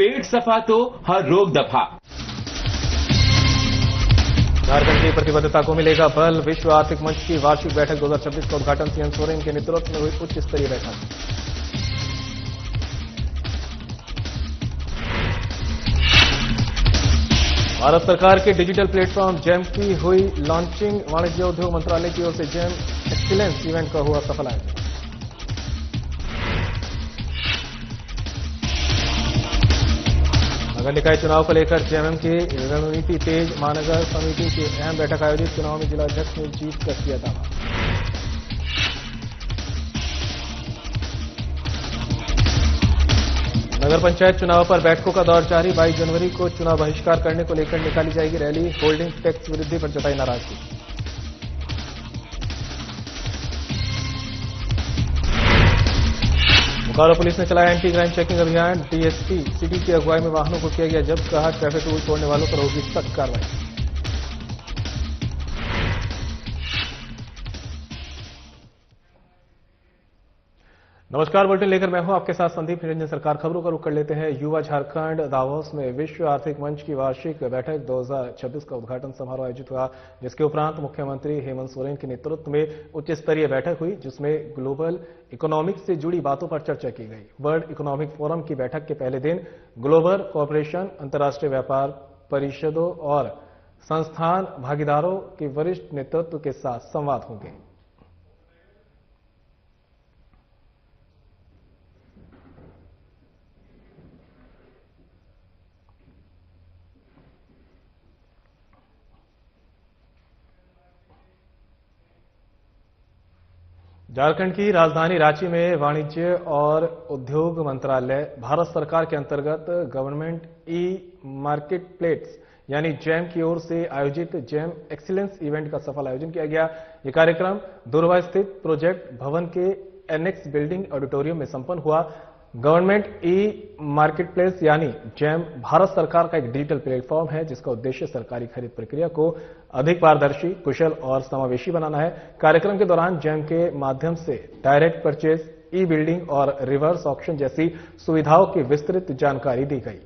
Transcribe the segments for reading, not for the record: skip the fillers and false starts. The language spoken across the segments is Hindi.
पेट सफा तो हर रोग दफा। झारखंड की प्रतिबद्धता को मिलेगा बल। विश्व आर्थिक मंच की वार्षिक बैठक 2026 का उद्घाटन सीएम सोरेन के नेतृत्व में हुई उच्च स्तरीय बैठक। भारत सरकार के डिजिटल प्लेटफॉर्म जेम की हुई लॉन्चिंग। वाणिज्य उद्योग मंत्रालय की ओर से जेम एक्सीलेंस इवेंट का हुआ सफल आयोजन। नगर निकाय चुनाव को लेकर जेएमएम की रणनीति तेज। महानगर समिति की अहम बैठक आयोजित। चुनाव में जिलाध्यक्ष ने जीत कर किया दावा। नगर पंचायत चुनाव पर बैठकों का दौर जारी। 22 जनवरी को चुनाव बहिष्कार करने को लेकर निकाली जाएगी रैली। होल्डिंग टैक्स वृद्धि पर जताई नाराजगी। बोकारो पुलिस ने चलाया एंटी क्राइम चेकिंग अभियान। डीएसपी सिटी की अगुवाई में वाहनों को किया गया जब्त। कहा ट्रैफिक रूल तोड़ने वालों पर होगी सख्त कार्रवाई। नमस्कार, बुलेटिन लेकर मैं हूं आपके साथ संदीप निरंजन। सरकार खबरों का रुख कर लेते हैं। युवा झारखंड दावोस में विश्व आर्थिक मंच की वार्षिक बैठक 2026 का उद्घाटन समारोह आयोजित हुआ, जिसके उपरांत मुख्यमंत्री हेमंत सोरेन के नेतृत्व में उच्च स्तरीय बैठक हुई, जिसमें ग्लोबल इकोनॉमिक्स से जुड़ी बातों पर चर्चा की गई। वर्ल्ड इकोनॉमिक फोरम की बैठक के पहले दिन ग्लोबल कॉरपोरेशन, अंतर्राष्ट्रीय व्यापार परिषदों और संस्थान भागीदारों के वरिष्ठ नेतृत्व के साथ संवाद होंगे। झारखंड की राजधानी रांची में वाणिज्य और उद्योग मंत्रालय, भारत सरकार के अंतर्गत गवर्नमेंट ई मार्केट प्लेस यानी जेम की ओर से आयोजित जेम एक्सीलेंस इवेंट का सफल आयोजन किया गया। यह कार्यक्रम दुर्वा स्थित प्रोजेक्ट भवन के एनेक्स बिल्डिंग ऑडिटोरियम में संपन्न हुआ। गवर्नमेंट ई मार्केट प्लेस यानी जेम भारत सरकार का एक डिजिटल प्लेटफॉर्म है, जिसका उद्देश्य सरकारी खरीद प्रक्रिया को अधिक पारदर्शी, कुशल और समावेशी बनाना है। कार्यक्रम के दौरान जेम के माध्यम से डायरेक्ट परचेज, ई बिल्डिंग और रिवर्स ऑक्शन जैसी सुविधाओं की विस्तृत जानकारी दी गई।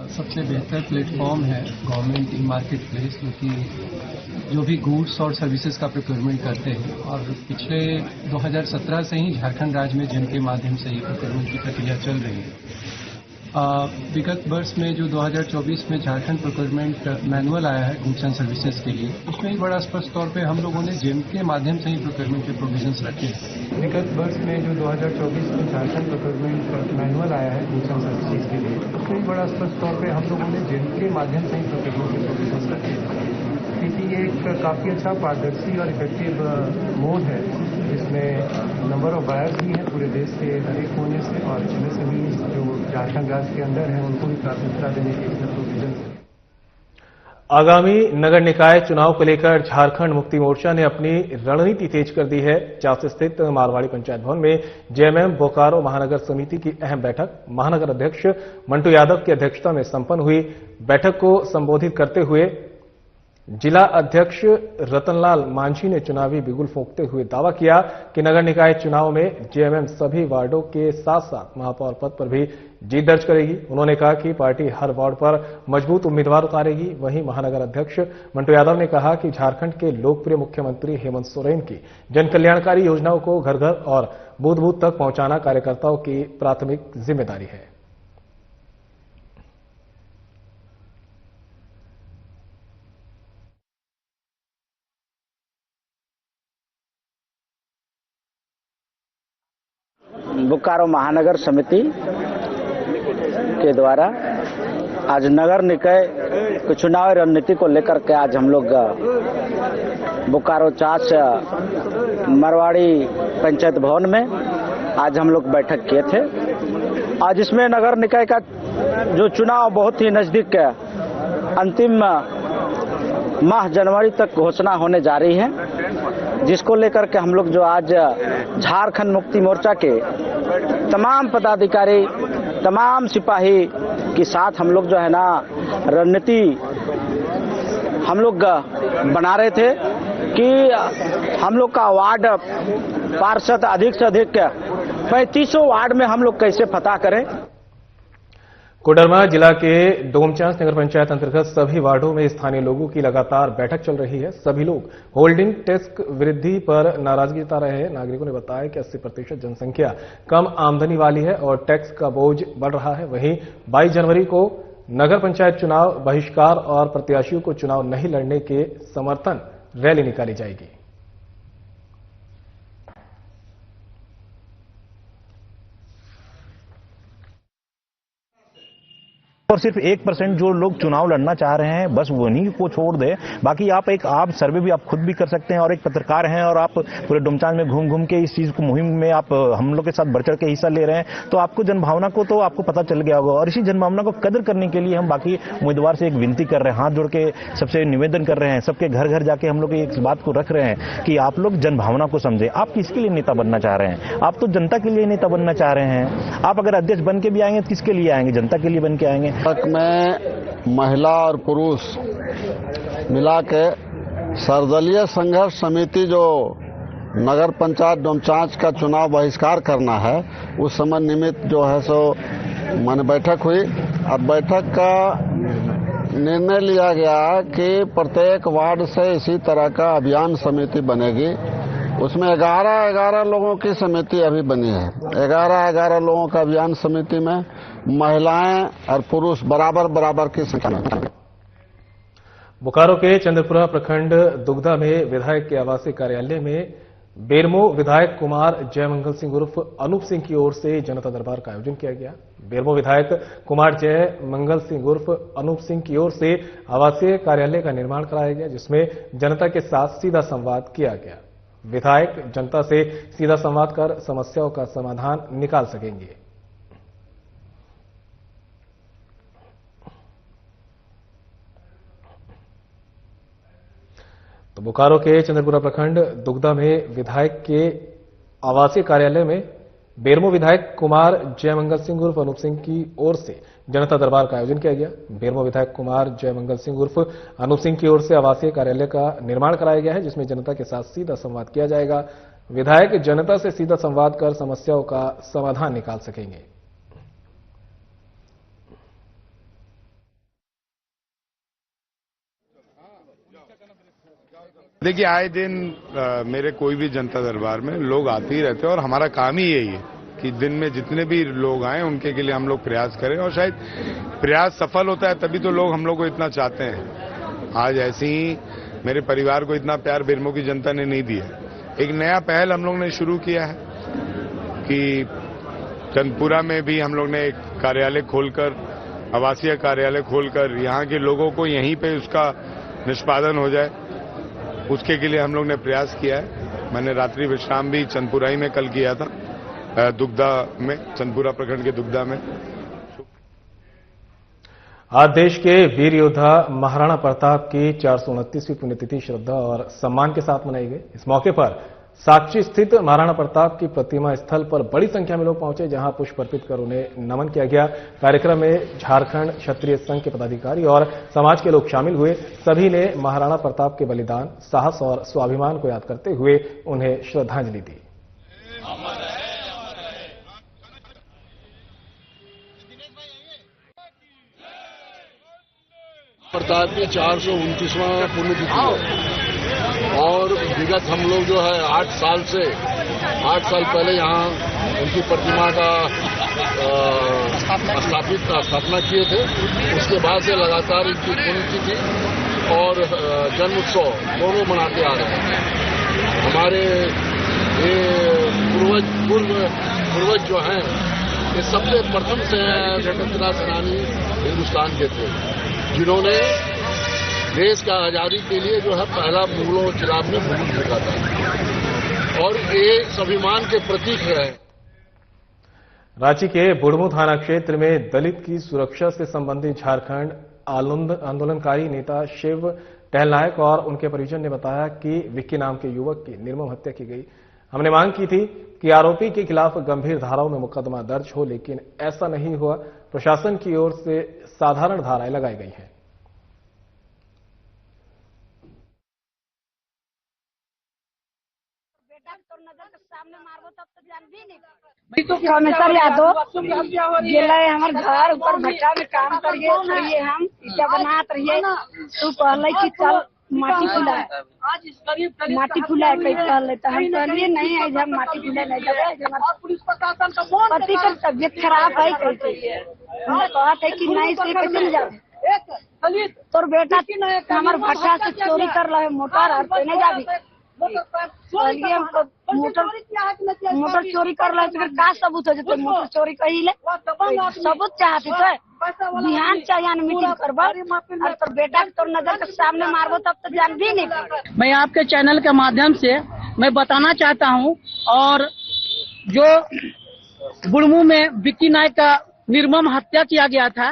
सबसे बेहतर प्लेटफॉर्म है गवर्नमेंट ई मार्केट प्लेस, जो भी गुड्स और सर्विसेज का प्रोक्योरमेंट करते हैं। और पिछले 2017 से ही झारखंड राज्य में जिनके माध्यम से ये प्रोक्योरमेंट की प्रक्रिया चल रही है। विगत वर्ष में जो 2024 में झारखंड प्रोक्योरमेंट मैनुअल आया है गुड्स एंड सर्विसेज के लिए, उसमें ही बड़ा स्पष्ट तौर पे हम लोगों ने जेम के माध्यम से ही प्रोक्योरमेंट के प्रोविजंस रखे हैं। विगत वर्ष में जो 2024 में झारखंड प्रोक्योरमेंट मैनुअल आया है गुड्स एंड सर्विसेज के लिए, उसमें ही बड़ा स्पष्ट तौर पे हम लोगों ने जेम के माध्यम से ही प्रोक्योरमेंट के प्रोविजंस रखे हैं। क्योंकि ये एक काफी अच्छा पारदर्शी और इफेक्टिव मोड है, जिसमें नंबर ऑफ बायर्स भी हैं पूरे देश के हर एक कोने से, और एमएसएमई जो झारखंड राज्य के अंदर है उनको भी प्राथमिकता देने के इसमें प्रोविजन है। आगामी नगर निकाय चुनाव को लेकर झारखंड मुक्ति मोर्चा ने अपनी रणनीति तेज कर दी है। चास स्थित मारवाड़ी पंचायत भवन में जेएमएम बोकारो महानगर समिति की अहम बैठक महानगर अध्यक्ष मंटू यादव की अध्यक्षता में संपन्न हुई। बैठक को संबोधित करते हुए जिला अध्यक्ष रतनलाल मांझी ने चुनावी बिगुल फूंकते हुए दावा किया कि नगर निकाय चुनाव में जेएमएम सभी वार्डों के साथ साथ महापौर पद पर भी जीत दर्ज करेगी। उन्होंने कहा कि पार्टी हर वार्ड पर मजबूत उम्मीदवार उतारेगी। वहीं महानगर अध्यक्ष मंटू यादव ने कहा कि झारखंड के लोकप्रिय मुख्यमंत्री हेमंत सोरेन की जन कल्याणकारी योजनाओं को घर घर और बूथ बूथ तक पहुंचाना कार्यकर्ताओं की प्राथमिक जिम्मेदारी है। बोकारो महानगर समिति के द्वारा आज नगर निकाय के चुनाव रणनीति को लेकर के आज हम लोग बोकारो चास मारवाड़ी पंचायत भवन में आज हम लोग बैठक किए थे। आज इसमें नगर निकाय का जो चुनाव बहुत ही नजदीक है, अंतिम माह जनवरी तक घोषणा होने जा रही है, जिसको लेकर के हम लोग जो आज झारखंड मुक्ति मोर्चा के तमाम पदाधिकारी, तमाम सिपाही के साथ हम लोग जो है ना रणनीति हम लोग बना रहे थे कि हम लोग का वार्ड पार्षद अधिक से अधिक 3500 वार्ड में हम लोग कैसे फतह करें। कोडरमा जिला के डोमचांच नगर पंचायत अंतर्गत सभी वार्डों में स्थानीय लोगों की लगातार बैठक चल रही है। सभी लोग होल्डिंग टैक्स वृद्धि पर नाराजगी जता रहे हैं। नागरिकों ने बताया कि 80% जनसंख्या कम आमदनी वाली है और टैक्स का बोझ बढ़ रहा है। वहीं 22 जनवरी को नगर पंचायत चुनाव बहिष्कार और प्रत्याशियों को चुनाव नहीं लड़ने के समर्थन रैली निकाली जाएगी। और सिर्फ 1% जो लोग चुनाव लड़ना चाह रहे हैं बस वहीं को छोड़ दे। बाकी आप सर्वे भी आप खुद भी कर सकते हैं और एक पत्रकार हैं और आप पूरे डोमचांच में घूम घूम के इस चीज को मुहिम में आप हम लोग के साथ बढ़ चढ़ के हिस्सा ले रहे हैं, तो आपको जनभावना को तो आपको पता चल गया होगा। और इसी जनभावना को कदर करने के लिए हम बाकी उम्मीदवार से एक विनती कर रहे हैं, हाथ जोड़ के सबसे निवेदन कर रहे हैं, सबके घर घर जाके हम लोग इस बात को रख रहे हैं कि आप लोग जनभावना को समझे। आप किसके लिए नेता बनना चाह रहे हैं? आप तो जनता के लिए नेता बनना चाह रहे हैं। आप अगर अध्यक्ष बन के भी आएंगे तो किसके लिए आएंगे? जनता के लिए बन के आएंगे। में महिला और पुरुष मिला के सर्वदलीय संघर्ष समिति जो नगर पंचायत डोमचांच का चुनाव बहिष्कार करना है, उस समय निमित्त जो है सो माने बैठक हुई। अब बैठक का निर्णय लिया गया कि प्रत्येक वार्ड से इसी तरह का अभियान समिति बनेगी। उसमें 11 लोगों की समिति अभी बनी है। 11 लोगों का अभियान समिति में महिलाएं और पुरुष बराबर की संख्या में। बोकारो के चंद्रपुरा प्रखंड दुग्धा में विधायक के आवासीय कार्यालय में बेरमो विधायक कुमार जयमंगल सिंह उर्फ अनूप सिंह की ओर से जनता दरबार का आयोजन किया गया। बेरमो विधायक कुमार जयमंगल सिंह उर्फ अनूप सिंह की ओर से आवासीय कार्यालय का निर्माण कराया गया, जिसमें जनता के साथ सीधा संवाद किया गया। विधायक जनता से सीधा संवाद कर समस्याओं का समाधान निकाल सकेंगे। तो बोकारो के चंद्रपुरा प्रखंड दुग्धा में विधायक के आवासीय कार्यालय में बेरमो विधायक कुमार जयमंगल सिंह उर्फ अनूप सिंह की ओर से जनता दरबार का आयोजन किया गया। बेरमो विधायक कुमार जयमंगल सिंह उर्फ अनूप सिंह की ओर से आवासीय कार्यालय का निर्माण कराया गया है, जिसमें जनता के साथ सीधा संवाद किया जाएगा। विधायक जनता से सीधा संवाद कर समस्याओं का समाधान निकाल सकेंगे। देखिए, आए दिन मेरे कोई भी जनता दरबार में लोग आते ही रहते हैं और हमारा काम ही यही है कि दिन में जितने भी लोग आए उनके के लिए हम लोग प्रयास करें, और शायद प्रयास सफल होता है तभी तो लोग हम लोग को इतना चाहते हैं। आज ऐसे ही मेरे परिवार को इतना प्यार बेरमो की जनता ने नहीं दिया। एक नया पहल हम लोग ने शुरू किया है कि चंदपुरा में भी हम लोग ने एक कार्यालय खोलकर, आवासीय कार्यालय खोलकर यहाँ के लोगों को यहीं पे उसका निष्पादन हो जाए, उसके के लिए हम लोग ने प्रयास किया है। मैंने रात्रि विश्राम भी चंदपुरा ही में कल किया था, दुग्धा में, चंदपुरा प्रखंड के दुग्धा में। आज देश के वीर योद्धा महाराणा प्रताप की 429वीं पुण्यतिथि श्रद्धा और सम्मान के साथ मनाई गई। इस मौके पर साक्षी स्थित महाराणा प्रताप की प्रतिमा स्थल पर बड़ी संख्या में लोग पहुंचे, जहां पुष्प अर्पित कर उन्हें नमन किया गया। कार्यक्रम में झारखंड क्षत्रिय संघ के पदाधिकारी और समाज के लोग शामिल हुए। सभी ने महाराणा प्रताप के बलिदान, साहस और स्वाभिमान को याद करते हुए उन्हें श्रद्धांजलि दी। प्रताप की 429वां पुण्यतिथि है और विगत हम लोग जो है 8 साल पहले यहाँ उनकी प्रतिमा का स्थापना किए थे। उसके बाद से लगातार इनकी पुण्यतिथि और जन्म उत्सव दोनों मनाते आ रहे हैं। हमारे ये पूर्वज जो हैं, ये सबसे प्रथम से स्वतंत्रता सेनानी हिंदुस्तान के थे, जिन्होंने देश का आजादी के लिए जो है पहला मुगलों के खिलाफ में मुहिम छेड़ा था और ये स्वाभिमान के प्रतीक है। रांची के बुढ़मू थाना क्षेत्र में दलित की सुरक्षा से संबंधित झारखंड आंदोलनकारी नेता शिव टहलनायक और उनके परिजन ने बताया कि विक्की नाम के युवक की निर्मम हत्या की गई। हमने मांग की थी कि आरोपी के खिलाफ गंभीर धाराओं में मुकदमा दर्ज हो, लेकिन ऐसा नहीं हुआ। प्रशासन की ओर से साधारण धाराएं लगाई गई हैं। सोमेश्वर यादव जिला हमारे घर ऊपर भट्टा में काम करिए हम ईटा बनात रहिए तू कहले कि चल माटी फुला कई कहले तो हम कहलिए नहीं है हम माटी फुला नहीं जाबे पुलिस प्रशासन का पति का तबियत खराब है कैसे हम कहत है कि नहीं से कैसे जाबे तोर बेटा हमार भट्टा से चोरी कर रहे मोटर और नहीं जाबी मोटर चोरी कर रहा है का सबूत हो जाते मोटर चोरी कही सबूत चाहती तो बिहान चाहिए मीटिंग करबा और तोर बेटा के तोर नजर के सामने मारबो तब तो जान भी नहीं। मैं आपके चैनल के माध्यम से मैं बताना चाहता हूं और जो बुढ़मू में विक्की नायक का निर्मम हत्या किया गया था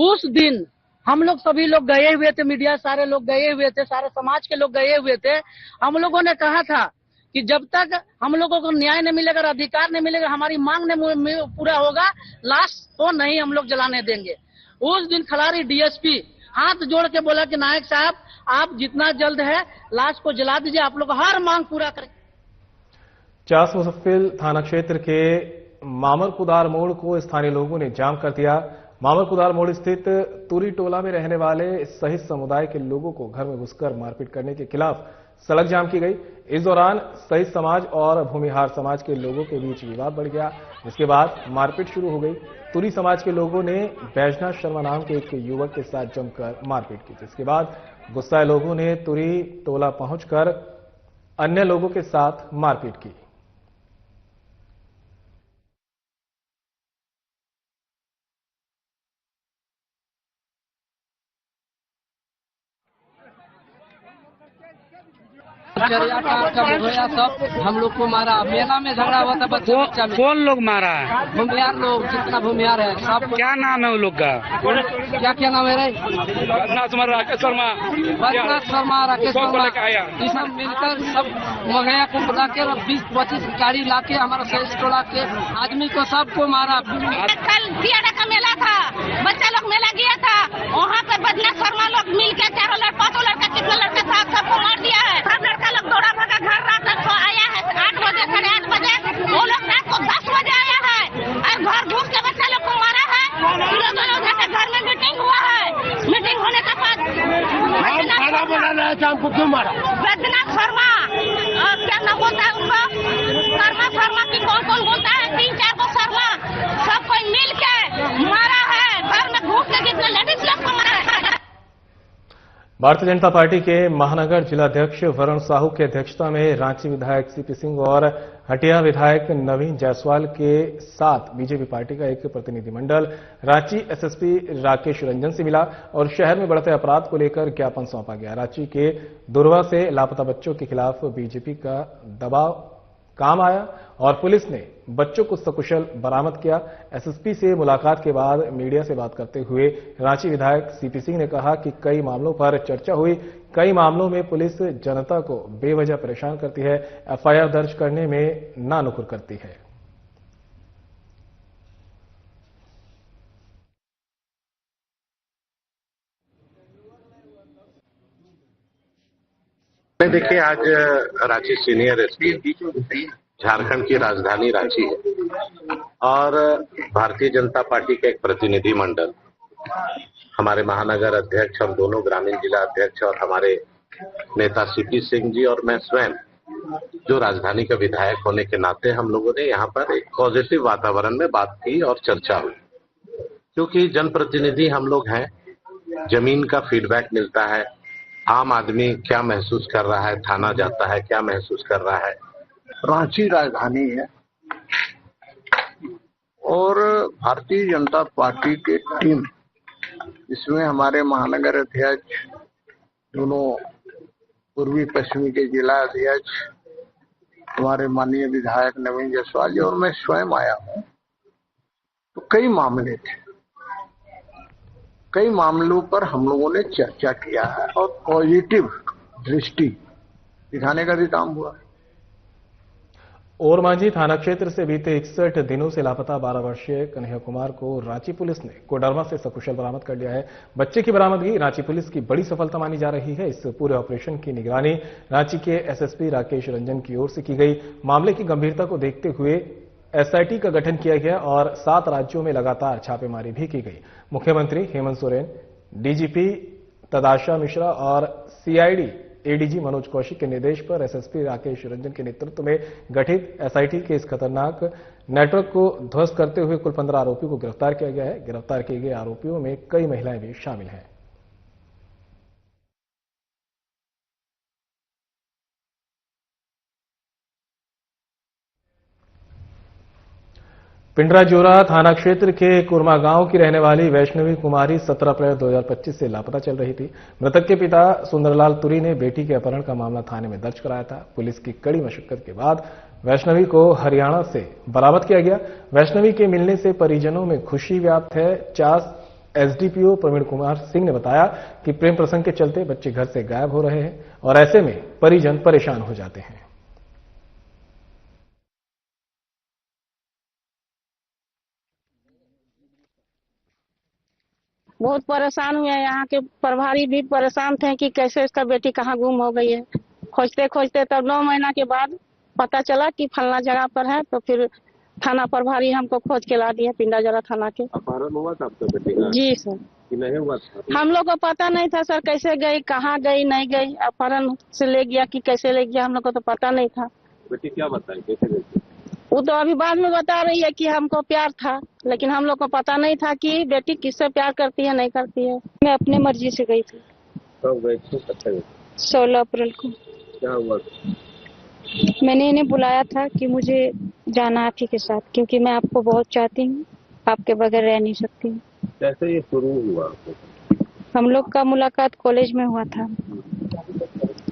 उस दिन हम लोग सभी लोग गए हुए थे, मीडिया सारे लोग गए हुए थे, सारे समाज के लोग गए हुए थे। हम लोगों ने कहा था कि जब तक हम लोगों को न्याय नहीं मिलेगा, अधिकार नहीं मिलेगा, हमारी मांग नहीं पूरा होगा, लाश तो नहीं हम लोग जलाने देंगे। उस दिन खलारी डीएसपी हाथ जोड़ के बोला कि नायक साहब आप जितना जल्द है लाश को जला दीजिए, आप लोग हर मांग पूरा करें। चास मुजफ्फिल थाना क्षेत्र के मामरकुदार मोड़ को स्थानीय लोगों ने जाम कर दिया। मामरकुदार मोड़ स्थित तुरी टोला में रहने वाले शहीद समुदाय के लोगों को घर में घुसकर मारपीट करने के खिलाफ सड़क जाम की गई। इस दौरान शहीद समाज और भूमिहार समाज के लोगों के बीच विवाद बढ़ गया, जिसके बाद मारपीट शुरू हो गई। तुरी समाज के लोगों ने बैजनाथ शर्मा नाम के एक युवक के साथ जमकर मारपीट की, जिसके बाद गुस्साए लोगों ने तुरी टोला पहुंचकर अन्य लोगों के साथ मारपीट की। सब हम लोग को मारा, मेला में झगड़ा हुआ था बच्चा में। कौन लोग मारा है? भूमिहार लोग, जितना भूमिहार है सब। क्या नाम है उन लोग का? क्या नाम है रे? राकेश शर्मा, राकेश शर्मा, ये सब मिलकर सब मंगया को बुला के 20-25 गाड़ी लाके हमारा शेष टोला के आदमी को सबको मारा। कल दियाड़ा का मेला था, बच्चा लोग मेला गया था, वहाँ पे बदला शर्मा लोग मिल के 4 लड़का 5 लड़का कितना लड़का था सबको मार दिया है। सब लड़का लोग दौड़ा भागा घर रात तक आया है 8 बजे 8:30 बजे, वो लोग रात को 10 बजे आया है और घर घुस के बच्चा लोग को मारा है। दोनों घर में मीटिंग हुआ है, मीटिंग होने के बाद हमको क्यों मारा? बैद्यनाथ शर्मा और क्या नाम बोलता है उनको, शर्मा की कौन बोलता है, 3-4 को शर्मा, सब कोई मिल के मारा है। घर में घुस के कितने लेडीज लोग को मारा है। भारतीय जनता पार्टी के महानगर जिलाध्यक्ष वरुण साहू की अध्यक्षता में रांची विधायक सीपी सिंह और हटिया विधायक नवीन जायसवाल के साथ बीजेपी पार्टी का एक प्रतिनिधिमंडल रांची एसएसपी राकेश रंजन से मिला और शहर में बढ़ते अपराध को लेकर ज्ञापन सौंपा गया। रांची के दुर्वा से लापता बच्चों के खिलाफ बीजेपी का दबाव काम आया और पुलिस ने बच्चों को सकुशल बरामद किया। एसएसपी से मुलाकात के बाद मीडिया से बात करते हुए रांची विधायक सीपी सिंह ने कहा कि कई मामलों पर चर्चा हुई, कई मामलों में पुलिस जनता को बेवजह परेशान करती है, एफआईआर दर्ज करने में नानुकुर करती है। देखिए, आज रांची सीनियर एसपी, झारखंड की राजधानी रांची है और भारतीय जनता पार्टी का एक प्रतिनिधि मंडल, हमारे महानगर अध्यक्ष और दोनों ग्रामीण जिला अध्यक्ष और हमारे नेता सीपी सिंह जी और मैं स्वयं, जो राजधानी का विधायक होने के नाते हम लोगों ने यहाँ पर एक पॉजिटिव वातावरण में बात की और चर्चा हुई। क्योंकि जनप्रतिनिधि हम लोग हैं, जमीन का फीडबैक मिलता है, आम आदमी क्या महसूस कर रहा है, थाना जाता है क्या महसूस कर रहा है। रांची राजधानी है और भारतीय जनता पार्टी की टीम, इसमें हमारे महानगर अध्यक्ष, दोनों पूर्वी पश्चिमी के जिला अध्यक्ष, हमारे माननीय विधायक नवीन जायसवाल जी और मैं स्वयं आया हूँ। तो कई मामले थे, कई मामलों पर हम लोगों ने चर्चा किया है और पॉजिटिव दृष्टि दिखाने का भी काम हुआ। ओरमांझी थाना क्षेत्र से बीते 61 दिनों से लापता 12 वर्षीय कन्हैया कुमार को रांची पुलिस ने कोडरमा से सकुशल बरामद कर लिया है। बच्चे की बरामदगी रांची पुलिस की बड़ी सफलता मानी जा रही है। इस पूरे ऑपरेशन की निगरानी रांची के एसएसपी राकेश रंजन की ओर से की गई। मामले की गंभीरता को देखते हुए एसआईटी का गठन किया गया और 7 राज्यों में लगातार छापेमारी भी की गई। मुख्यमंत्री हेमंत सोरेन, डीजीपी तदाशा मिश्रा और सीआईडी एडीजी मनोज कौशिक के निर्देश पर एसएसपी राकेश रंजन के नेतृत्व में गठित एसआईटी के इस खतरनाक नेटवर्क को ध्वस्त करते हुए कुल 15 आरोपियों को गिरफ्तार किया गया है। गिरफ्तार किए गए आरोपियों में कई महिलाएं भी शामिल हैं। पिंडराजोरा थाना क्षेत्र के कुरमा गांव की रहने वाली वैष्णवी कुमारी 17 अप्रैल 2025 से लापता चल रही थी। मृतक के पिता सुंदरलाल तुरी ने बेटी के अपहरण का मामला थाने में दर्ज कराया था। पुलिस की कड़ी मशक्कत के बाद वैष्णवी को हरियाणा से बरामद किया गया। वैष्णवी के मिलने से परिजनों में खुशी व्याप्त है। चास एसडीपीओ प्रवीण कुमार सिंह ने बताया कि प्रेम प्रसंग के चलते बच्चे घर से गायब हो रहे हैं और ऐसे में परिजन परेशान हो जाते हैं। बहुत परेशान हुए हैं। यहाँ के प्रभारी भी परेशान थे कि कैसे इसका बेटी कहाँ गुम हो गई है। खोजते खोजते तब 9 महीना के बाद पता चला कि फलना जगह पर है, तो फिर थाना प्रभारी हमको खोज के ला दिया पिंडाजोरा थाना के। अपहरण हुआ था आपका बेटी का? जी सर। कि नहीं हुआ था? हम लोग को पता नहीं था सर, कैसे गई, कहाँ गई, नहीं गई, अपहरण से ले गया कि कैसे ले गया, हम लोग को तो पता नहीं था। बेटी क्या बताई, कैसे गई? वो तो अभी बाद में बता रही है कि हमको प्यार था, लेकिन हम लोग को पता नहीं था कि बेटी किससे प्यार करती है, नहीं करती है। मैं अपने मर्जी से गई थी। कब गई थी? 16 अप्रैल को। क्या हुआ? मैंने इन्हें बुलाया था कि मुझे जाना आप ही के साथ, क्योंकि मैं आपको बहुत चाहती हूँ, आपके बगैर रह नहीं सकती हूँ। कैसे ये शुरू हुआ? हम लोग का मुलाकात कॉलेज में हुआ था,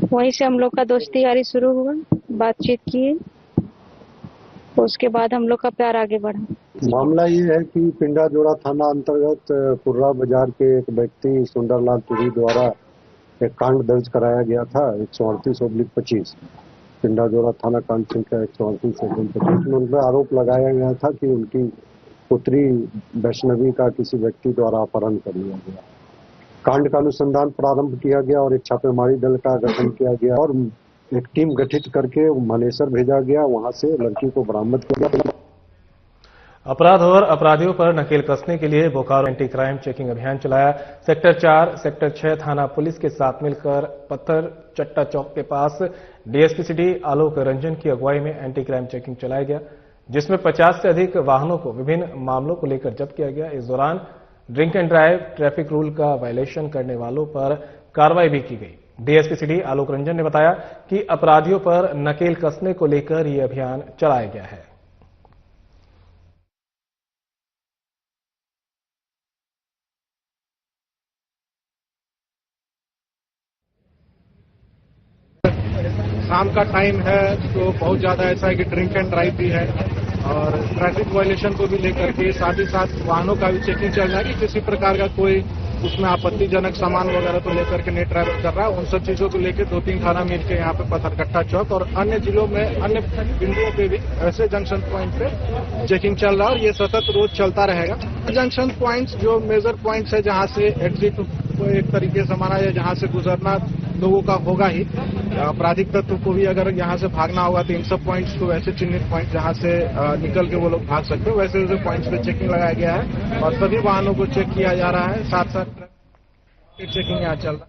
वहीं से हम लोग का दोस्ती यारी शुरू हुआ, बातचीत की, उसके बाद हम लोग का प्यार आगे बढ़ा। मामला ये है कि पिंडाजोरा थाना अंतर्गत कुर्रा बाजार के एक व्यक्ति सुंदरलाल तुरी द्वारा एक कांड दर्ज कराया गया था 138/25 पिंडाजोरा थाना कांड संख्या 138/25 में उन पर आरोप लगाया गया था कि उनकी पुत्री वैष्णवी का किसी व्यक्ति द्वारा अपहरण कर लिया गया। कांड का अनुसंधान प्रारंभ किया गया और एक छापेमारी दल का गठन किया गया और एक टीम गठित करके मानेसर भेजा गया, वहां से लड़की को बरामद किया गया। अपराध और अपराधियों पर नकेल कसने के लिए बोकारो एंटी क्राइम चेकिंग अभियान चलाया। सेक्टर 4, सेक्टर 6 थाना पुलिस के साथ मिलकर पत्थर चट्टा चौक के पास डीएसपी सिटी आलोक रंजन की अगुवाई में एंटी क्राइम चेकिंग चलाया गया, जिसमें 50 से अधिक वाहनों को विभिन्न मामलों को लेकर जब्त किया गया। इस दौरान drink and drive, traffic rule का वायलेशन करने वालों पर कार्रवाई भी की गई। डीएसपी सिटी आलोक रंजन ने बताया कि अपराधियों पर नकेल कसने को लेकर यह अभियान चलाया गया है। शाम का टाइम है तो बहुत ज्यादा ऐसा है कि ड्रिंक एंड ड्राइव भी है और ट्रैफिक वायलेशन को भी लेकर के साथ ही साथ वाहनों का भी चेकिंग चल रहा है कि किसी प्रकार का कोई उसमें आपत्तिजनक सामान वगैरह तो लेकर के नहीं ट्रैवल कर रहा है। उन सब चीजों को लेकर 2-3 थाना मिलकर यहाँ पे पत्थरकट्टा चौक और अन्य जिलों में अन्य बिंदुओं पे भी ऐसे जंक्शन प्वाइंट पे चेकिंग चल रहा है और ये सतत रोज चलता रहेगा। जंक्शन प्वाइंट्स जो मेजर प्वाइंट्स है जहाँ से एग्जिट को एक तरीके से माना जाए, जहाँ से गुजरना लोगों का होगा ही, आपराधिक तत्व को भी अगर यहाँ से भागना होगा तो इन सब पॉइंट्स को वैसे चिन्हित पॉइंट जहाँ से निकल के वो लोग भाग सकते हो वैसे वैसे पॉइंट्स पे चेकिंग लगाया गया है और सभी वाहनों को चेक किया जा रहा है। साथ साथ चेकिंग यहाँ चल रहा है।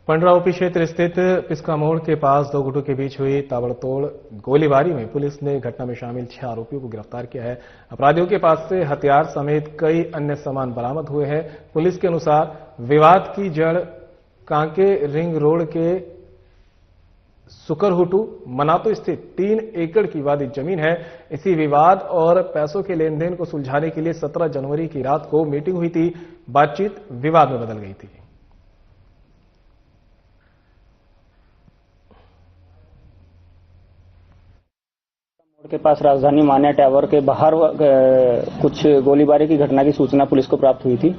पंडरा ओपी क्षेत्र स्थित पिस्का मोड़ के पास 2 गुटों के बीच हुई ताबड़तोड़ गोलीबारी में पुलिस ने घटना में शामिल 6 आरोपियों को गिरफ्तार किया है। अपराधियों के पास से हथियार समेत कई अन्य सामान बरामद हुए हैं। पुलिस के अनुसार विवाद की जड़ कांके रिंग रोड के सुकरहुटू मनातू स्थित 3 एकड़ की वादी जमीन है। इसी विवाद और पैसों के लेन देन को सुलझाने के लिए 17 जनवरी की रात को मीटिंग हुई थी। बातचीत विवाद में बदल गई थी। के पास राजधानी मान्या टावर के बाहर कुछ गोलीबारी की घटना की सूचना पुलिस को प्राप्त हुई थी।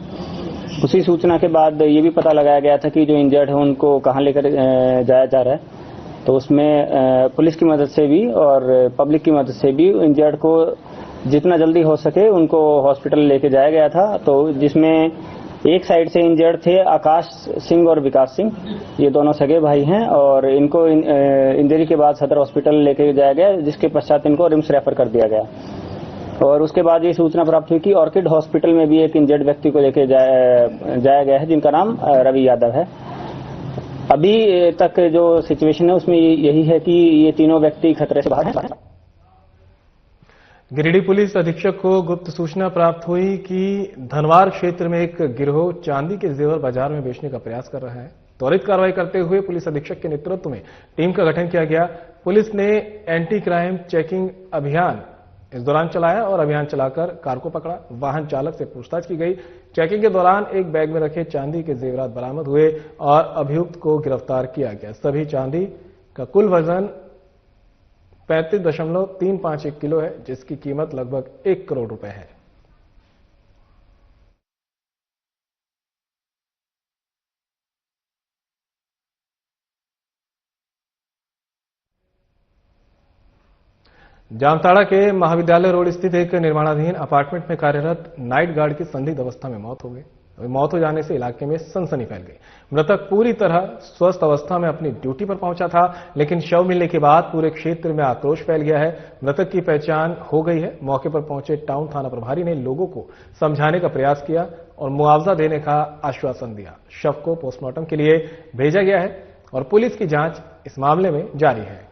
उसी सूचना के बाद ये भी पता लगाया गया था कि जो इंजर्ड है उनको कहां लेकर जाया जा रहा है। तो उसमें पुलिस की मदद से भी और पब्लिक की मदद से भी इंजर्ड को जितना जल्दी हो सके उनको हॉस्पिटल लेके जाया गया था। तो जिसमें एक साइड से इंजर्ड थे आकाश सिंह और विकास सिंह, ये दोनों सगे भाई हैं और इनको इंजरी के बाद सदर हॉस्पिटल लेके जाया गया, जिसके पश्चात इनको रिम्स रेफर कर दिया गया। और उसके बाद ये सूचना प्राप्त हुई कि ऑर्किड हॉस्पिटल में भी एक इंजर्ड व्यक्ति को लेके जाया गया है, जिनका नाम रवि यादव है। अभी तक जो सिचुएशन है उसमें यही है कि ये तीनों व्यक्ति खतरे से बाहर हैं। गिरिडीह पुलिस अधीक्षक को गुप्त सूचना प्राप्त हुई कि धनवार क्षेत्र में एक गिरोह चांदी के जेवर बाजार में बेचने का प्रयास कर रहा है। त्वरित कार्रवाई करते हुए पुलिस अधीक्षक के नेतृत्व में टीम का गठन किया गया। पुलिस ने एंटी क्राइम चेकिंग अभियान इस दौरान चलाया और अभियान चलाकर कार को पकड़ा। वाहन चालक से पूछताछ की गई। चेकिंग के दौरान एक बैग में रखे चांदी के जेवरात बरामद हुए और अभियुक्त को गिरफ्तार किया गया। सभी चांदी का कुल वजन 35.351 किलो है, जिसकी कीमत लगभग 1 करोड़ रुपए है। जामताड़ा के महाविद्यालय रोड स्थित एक निर्माणाधीन अपार्टमेंट में कार्यरत नाइट गार्ड की संदिग्ध अवस्था में मौत हो गई। मौत हो जाने से इलाके में सनसनी फैल गई। मृतक पूरी तरह स्वस्थ अवस्था में अपनी ड्यूटी पर पहुंचा था, लेकिन शव मिलने के बाद पूरे क्षेत्र में आक्रोश फैल गया है। मृतक की पहचान हो गई है। मौके पर पहुंचे टाउन थाना प्रभारी ने लोगों को समझाने का प्रयास किया और मुआवजा देने का आश्वासन दिया। शव को पोस्टमार्टम के लिए भेजा गया है और पुलिस की जांच इस मामले में जारी है।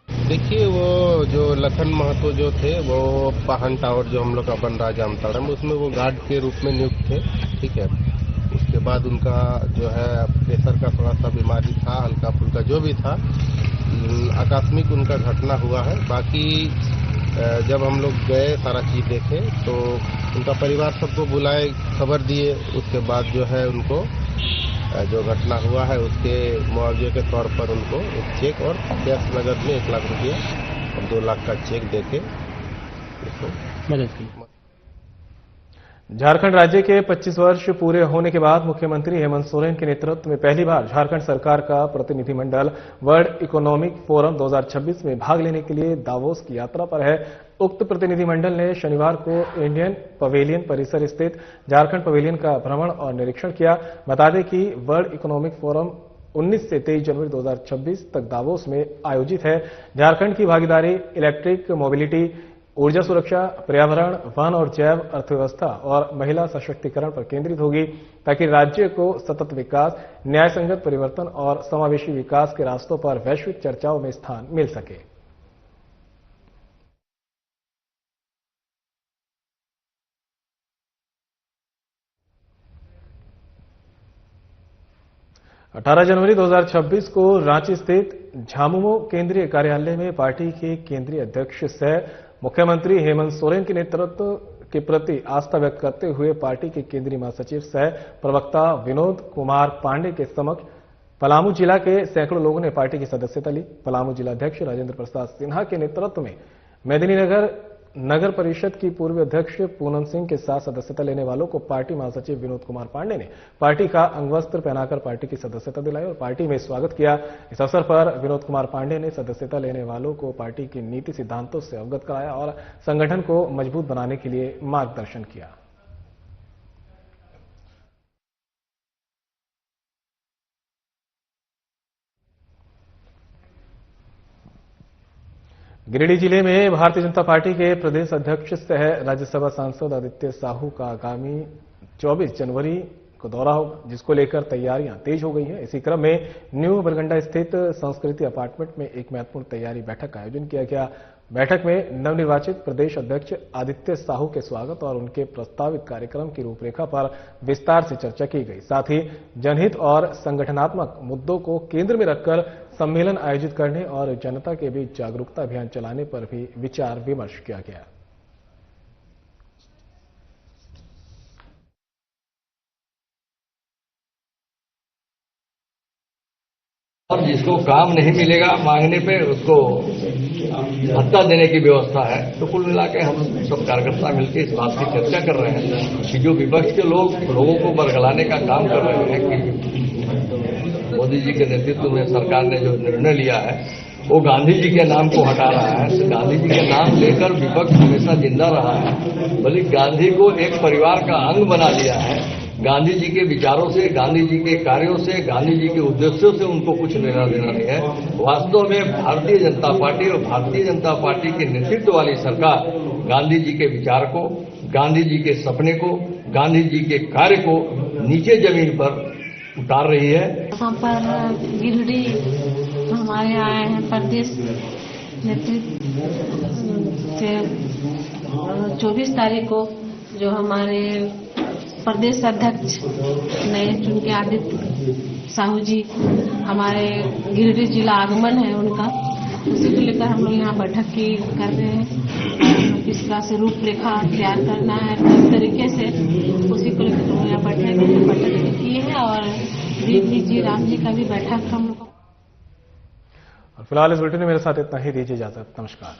देखिए, वो जो लखन महतो जो थे, वो पाहन टावर जो हम लोग का बन रहा है जामताड़ा में, उसमें वो गार्ड के रूप में नियुक्त थे। ठीक है, उसके बाद उनका जो है प्रेशर का थोड़ा सा बीमारी था, हल्का फुल्का जो भी था, आकस्मिक उनका घटना हुआ है। बाकी जब हम लोग गए सारा चीज देखे तो उनका परिवार सबको बुलाए, खबर दिए। उसके बाद जो है उनको जो घटना हुआ है उसके मुआवजे के तौर पर उनको एक चेक और कैश नगद में 1 लाख रुपया और 2 लाख का चेक देके उसको मदद की। झारखंड राज्य के 25 वर्ष पूरे होने के बाद मुख्यमंत्री हेमंत सोरेन के नेतृत्व में पहली बार झारखंड सरकार का प्रतिनिधिमंडल वर्ल्ड इकोनॉमिक फोरम 2026 में भाग लेने के लिए दावोस की यात्रा पर है। उक्त प्रतिनिधिमंडल ने शनिवार को इंडियन पवेलियन परिसर स्थित झारखंड पवेलियन का भ्रमण और निरीक्षण किया। बता दें कि वर्ल्ड इकोनॉमिक फोरम 19 से 23 जनवरी 2026 तक दावोस में आयोजित है। झारखंड की भागीदारी इलेक्ट्रिक मोबिलिटी, ऊर्जा सुरक्षा, पर्यावरण, वन और जैव अर्थव्यवस्था और महिला सशक्तिकरण पर केंद्रित होगी, ताकि राज्य को सतत विकास, न्यायसंगत परिवर्तन और समावेशी विकास के रास्तों पर वैश्विक चर्चाओं में स्थान मिल सके। अठारह जनवरी 2026 को रांची स्थित झामुमो केंद्रीय कार्यालय में पार्टी के केंद्रीय अध्यक्ष सह मुख्यमंत्री हेमंत सोरेन के नेतृत्व के प्रति आस्था व्यक्त करते हुए पार्टी के केंद्रीय महासचिव सह प्रवक्ता विनोद कुमार पांडे के समक्ष पलामू जिला के सैकड़ों लोगों ने पार्टी की सदस्यता ली। पलामू जिलाध्यक्ष राजेंद्र प्रसाद सिन्हा के नेतृत्व में मेदिनीनगर नगर परिषद की पूर्व अध्यक्ष पूनम सिंह के साथ सदस्यता लेने वालों को पार्टी महासचिव विनोद कुमार पांडे ने पार्टी का अंगवस्त्र पहनाकर पार्टी की सदस्यता दिलाई और पार्टी में स्वागत किया। इस अवसर पर विनोद कुमार पांडे ने सदस्यता लेने वालों को पार्टी की नीति सिद्धांतों से अवगत कराया और संगठन को मजबूत बनाने के लिए मार्गदर्शन किया। गिरिडीह जिले में भारतीय जनता पार्टी के प्रदेश अध्यक्ष सह राज्यसभा सांसद आदित्य साहू का आगामी 24 जनवरी को दौरा होगा, जिसको लेकर तैयारियां तेज हो गई हैं। इसी क्रम में न्यू बरगंडा स्थित संस्कृति अपार्टमेंट में एक महत्वपूर्ण तैयारी बैठक का आयोजन किया गया। बैठक में नवनिर्वाचित प्रदेश अध्यक्ष आदित्य साहू के स्वागत और उनके प्रस्तावित कार्यक्रम की रूपरेखा पर विस्तार से चर्चा की गई। साथ ही जनहित और संगठनात्मक मुद्दों को केंद्र में रखकर सम्मेलन आयोजित करने और जनता के बीच जागरूकता अभियान चलाने पर भी विचार विमर्श किया गया। और जिसको काम नहीं मिलेगा मांगने पे उसको भत्ता देने की व्यवस्था है। तो कुल मिला के हम सब कार्यकर्ता मिलकर इस बात की चर्चा कर रहे हैं कि जो विपक्ष के लोगों को बरगलाने का काम कर रहे हैं कि मोदी जी के नेतृत्व में सरकार ने जो निर्णय लिया है वो गांधी जी के नाम को हटा रहा है। तो गांधी जी के नाम लेकर विपक्ष हमेशा जिंदा रहा है, बल्कि गांधी को एक परिवार का अंग बना लिया है। गांधी जी के विचारों से, गांधी जी के कार्यों से, गांधी जी के उद्देश्यों से उनको कुछ लेना देना नहीं है। वास्तव में भारतीय जनता पार्टी और भारतीय जनता पार्टी के नेतृत्व वाली सरकार गांधी जी के विचार को, गांधी जी के सपने को, गांधी जी के कार्य को नीचे जमीन पर उतार रही है। यहाँ पर गिरिडीह हमारे आए हैं प्रदेश नेतृत्व से 24 तारीख को जो हमारे प्रदेश अध्यक्ष नए चुन के आदित्य साहू जी हमारे गिरिडीह जिला आगमन है उनका, उसी को लेकर हम लोग यहाँ बैठक की कर रहे हैं। किस तरह से रूपरेखा तैयार करना है किस तरीके से, उसी को लेकर हम यहाँ बैठक की है। और दीदी जी राम जी का भी बैठक हम लोग। फिलहाल इस बुलेटिन में मेरे साथ इतना ही, दीजिए इजाजत, नमस्कार।